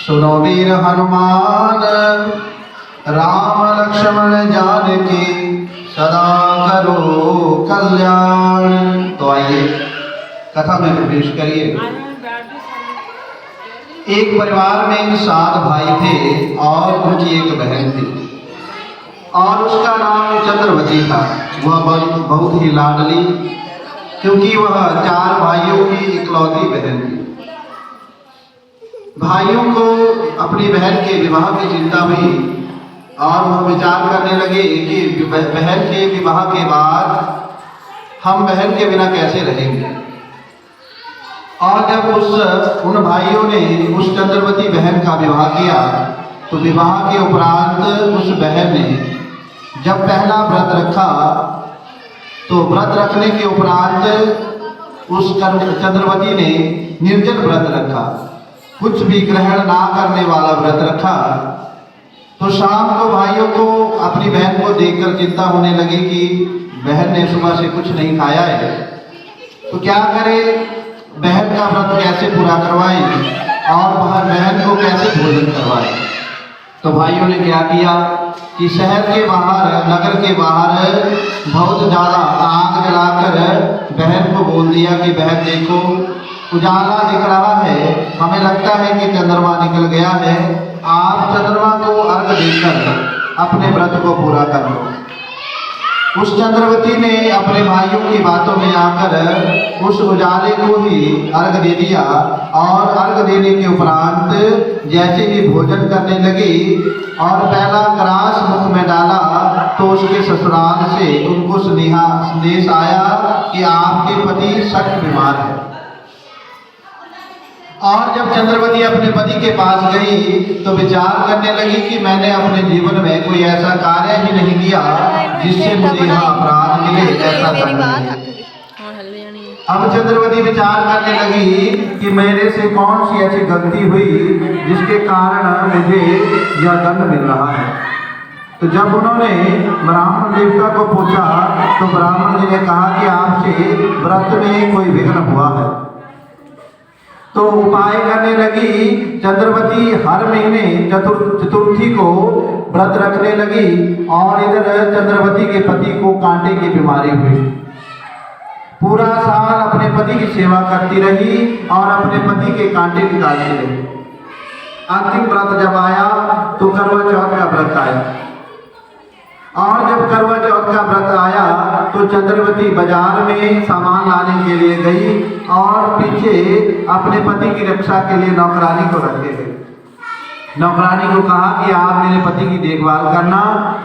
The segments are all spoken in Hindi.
सुनो वीर हनुमान राम लक्ष्मण जानकी सदा करो कल्याण। तो आइए कथा में प्रवेश करिए। एक परिवार में 7 भाई थे और उनकी एक बहन थी और उसका नाम चंद्रवती था। वह बहुत ही लाडली, क्योंकि वह 4 भाइयों की इकलौती बहन थी। भाइयों को अपनी बहन के विवाह की चिंता हुई और वह विचार करने लगे कि बहन के विवाह के बाद हम बहन के बिना कैसे रहेंगे। और जब उन भाइयों ने उस चंद्रवती बहन का विवाह किया तो विवाह के उपरांत उस बहन ने जब पहला व्रत रखा तो व्रत रखने के उपरांत उस चंद्रवती ने निर्जल व्रत रखा, कुछ भी ग्रहण ना करने वाला व्रत रखा। तो शाम को भाइयों को अपनी बहन को देखकर चिंता होने लगी कि बहन ने सुबह से कुछ नहीं खाया है, तो क्या करे, बहन का व्रत कैसे पूरा करवाएं और बहन को कैसे भोजन करवाएं। तो भाइयों ने क्या किया कि शहर के बाहर, नगर के बाहर बहुत ज़्यादा आग जलाकर बहन को बोल दिया कि बहन देखो उजाला दिख रहा है, हमें लगता है कि चंद्रमा निकल गया है, आप चंद्रमा को अर्घ देकर अपने व्रत को पूरा कर लो। उस चंद्रवती ने अपने भाइयों की बातों में आकर उस उजाले को ही अर्घ दे दिया और अर्घ देने के उपरांत जैसे ही भोजन करने लगी और पहला ग्रास मुख में डाला तो उसके ससुराल से उनको संदेश आया कि आपके पति सख्त बीमार है। और जब चंद्रवती अपने पति के पास गई तो विचार करने लगी कि मैंने अपने जीवन में कोई ऐसा कार्य ही नहीं किया जिससे मुझे यहाँ अपराध मिले, ऐसा करना। अब चंद्रवती विचार करने लगी कि मेरे से कौन सी ऐसी गलती हुई जिसके कारण मुझे यह दंड मिल रहा है। तो जब उन्होंने ब्राह्मण देवता को पूछा तो ब्राह्मण जी ने कहा कि आपसे व्रत में कोई विघ्न हुआ है। तो उपाय करने लगी चंद्रवती, हर महीने चतुर्थी को व्रत रखने लगी और इधर चंद्रवती के पति को कांटे की बीमारी हुई। पूरा साल अपने पति की सेवा करती रही और अपने पति के कांटे निकालती रही। अंतिम व्रत जब आया तो करवा चौथ का व्रत आया और जब करवा चौथ का व्रत आया तो चंद्रवती बाजार में सामान लाने के लिए गई और पीछे अपने पति की रक्षा के लिए नौकरानी को रखे गए। नौकरानी को कहा कि आप मेरे पति की देखभाल करना,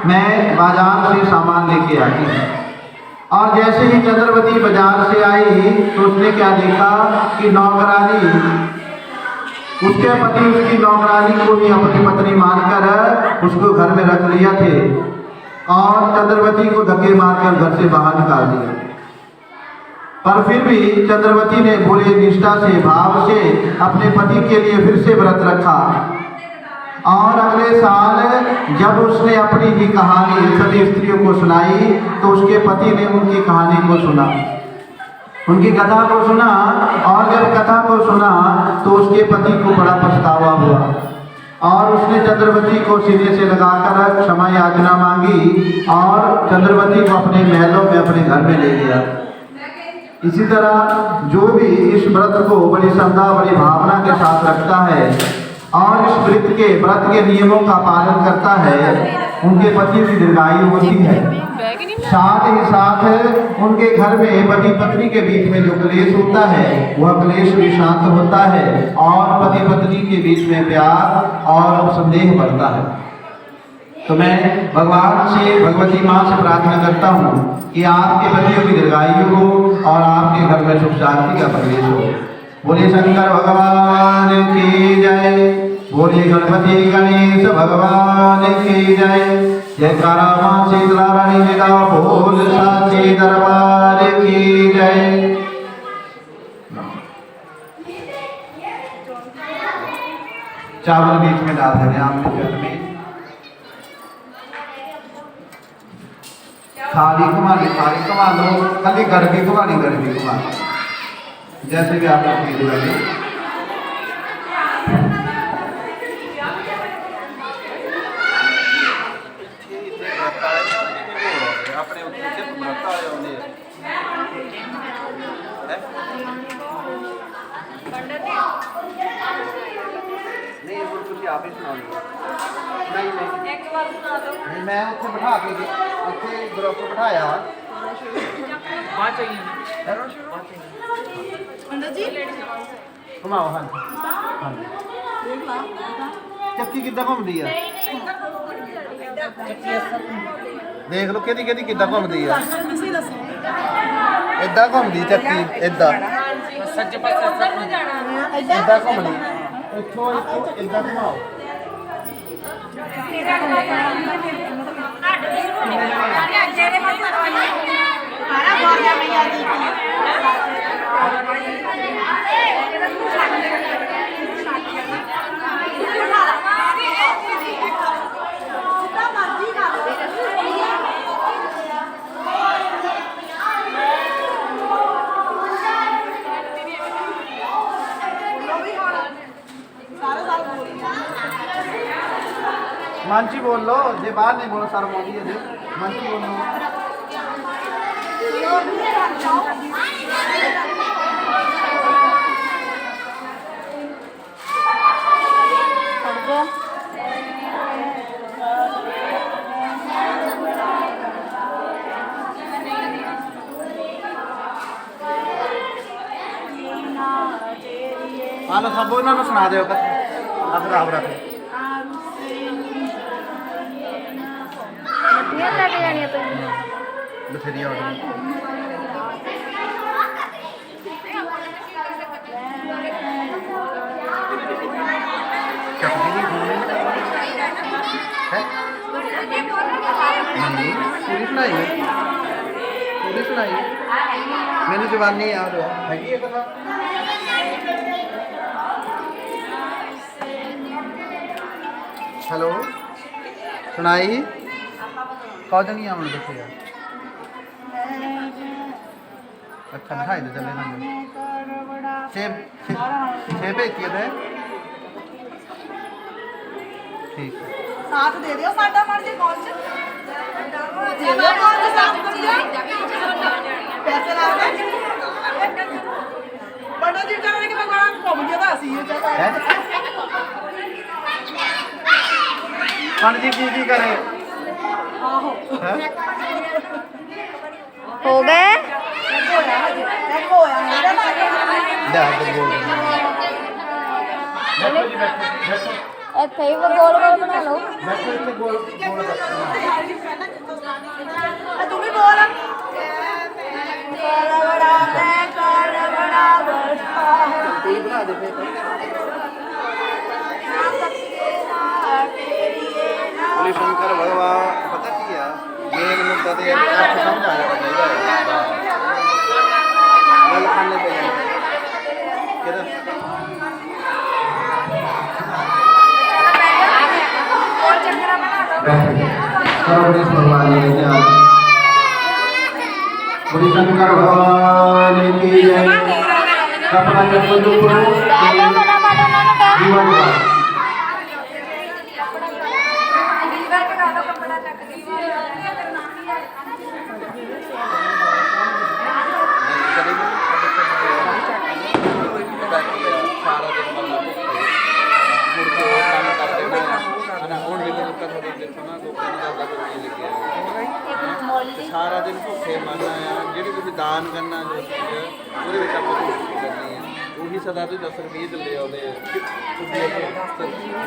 मैं बाजार से सामान लेके आती हूँ। और जैसे ही चंद्रवती बाजार से आई तो उसने क्या देखा कि नौकरानी, उसके पति उसकी नौकरानी को ही अपनी पत्नी मानकर उसको घर में रख लिया थे और चंद्रवती को धक्के मारकर घर से बाहर निकाल दिया। पर फिर भी चंद्रवती ने पूरे निष्ठा से, भाव से अपने पति के लिए फिर से व्रत रखा और अगले साल जब उसने अपनी ही कहानी सभी स्त्रियों को सुनाई तो उसके पति ने उनकी कहानी को सुना, उनकी कथा को सुना। और जब कथा को सुना तो उसके पति को बड़ा पछतावा हुआ और उसने चंद्रवती को सीने से लगाकर क्षमा याचना मांगी और चंद्रवती को अपने महलों में, अपने घर में ले गया। इसी तरह जो भी इस व्रत को बड़ी श्रद्धा, बड़ी भावना के साथ रखता है और इस व्रत के नियमों का पालन करता है, उनके पति की दीर्घायु होती है। साथ ही साथ उनके घर में पति पत्नी के बीच में जो क्लेश होता है वह क्लेश भी शांत होता है और पति पत्नी के बीच में प्यार और स्नेह बढ़ता है। तो मैं भगवान से, भगवती माँ से प्रार्थना करता हूँ कि आपके पतियों की दीर्घायु हो और आपके घर में सुख शांति का प्रवेश हो। बोले शंकर भगवान की जय, बोले गणपति गणेश भगवान की जय। जयकारा मां शीतला रानी जी का बोल, साचे दरबार की जय। चावल बीच में डाल देंगे आपके पेट में। थाली घुमानी, थाली घुमा लो, खाली गड़बी घुमानी, गड़बी घुमा जैसे भी आपको ठीक लगे। ਨਹੀਂ ਹੁਣ ਤੁਸੀਂ ਆਪ ਹੀ ਸੁਣਾਓ। ਨਹੀਂ ਇੱਕ ਵਾਰ ਸੁਣਾ ਦਿਓ। ਨਹੀਂ ਮੈਂ ਉੱਥੇ ਬਿਠਾ ਕੇ ਉੱਥੇ ਗਰੁੱਪ ਬਿਠਾਇਆ ਬਾਅਦ ਚਾਹੀਏ ਅੰਦਰ ਜੀ ਘੁਮਾਓ। ਹਾਂਜੀ ਹਾਂਜੀ ਦੇਖ ਲਾ ਚੱਕੀ ਕਿੱਦਾਂ ਘੁੰਮਦੀ ਆ ਦੇਖ ਲਓ ਕਿਹਦੀ ਕਿਹਦੀ ਕਿੱਦਾਂ ਘੁੰਮਦੀ ਆ ਏਦਾਂ ਘੁੰਮਦੀ ਚੱਕੀ ਏਦਾਂ ਸੱਜੇ ਪਾਸੇ ਉੱਧਰ ਨੂੰ ਜਾਣਾ ਏਦਾਂ ਘੁੰਮਣੀ ਇੱਥੋਂ ਏਦਾਂ ਘੁਮਾਓ मन ची बोल लो जे बाहर नहीं बोलो सर मोदी है मन ची बोल लो आलो सब इन्होंने सुना दो आप राम रख लेके जानी बथेरी पूरी सुनाई मैंने जवानी याद है हेलो सुनाई कौन नहीं आवन देखो यार अच्छा दिखाई दे चले ना छे भेजिए थे ठीक है साथ दे दियो साडा मर जे कॉल च दे दियो कॉल च साथ कर दियो पैसे ला दे बड़ा जी करने के बड़ा घूम गया था सी ये जगह पंडित जी की करे हो गए ਇੱਥੇ ਗੋਲ ਗੋਲ ਬਣਾ ਲਓ तू भी बोल बड़ा बना दे बोले शंकर भगवान पता की है मेन मुद्दा तो आपको समझ आ जाना चाहिए गल खाने पे बोले शंकर भगवान की जय कपड़ा चप्पल जो सारा दिन भुखे मरना है जी कुछ दान करना जो वो करनी है वही सदा तो 10 रुपये चले आते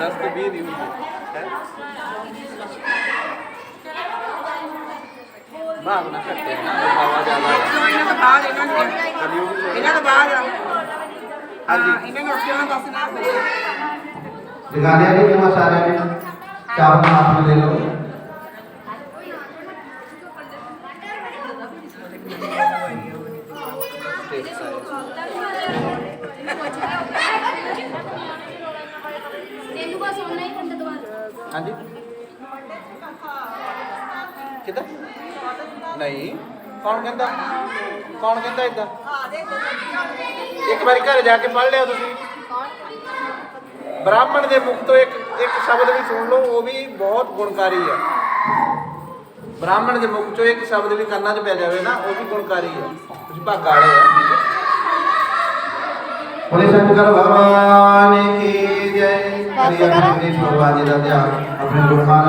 10 तो 20 नहीं होंगे भावना करते हैं ना दिखावा ज़्यादा दिखा दिया सारे चावल आप ले लो हाँ जी कितना नहीं कौन कहता इदा एक बार घर जाके पढ़ लिया तुम ब्राह्मण के मुख तो एक शब्द भी सुन लो वो भी बहुत गुणकारी है ब्राह्मण के मुख चो एक शब्द भी करना च पै जाए ना वो भी गुणकारी है कुछ भागा वाले है बोले शंकर भगवान की जय। अपने गणेश भगवान जी का ध्यान अपने गुरु महाराज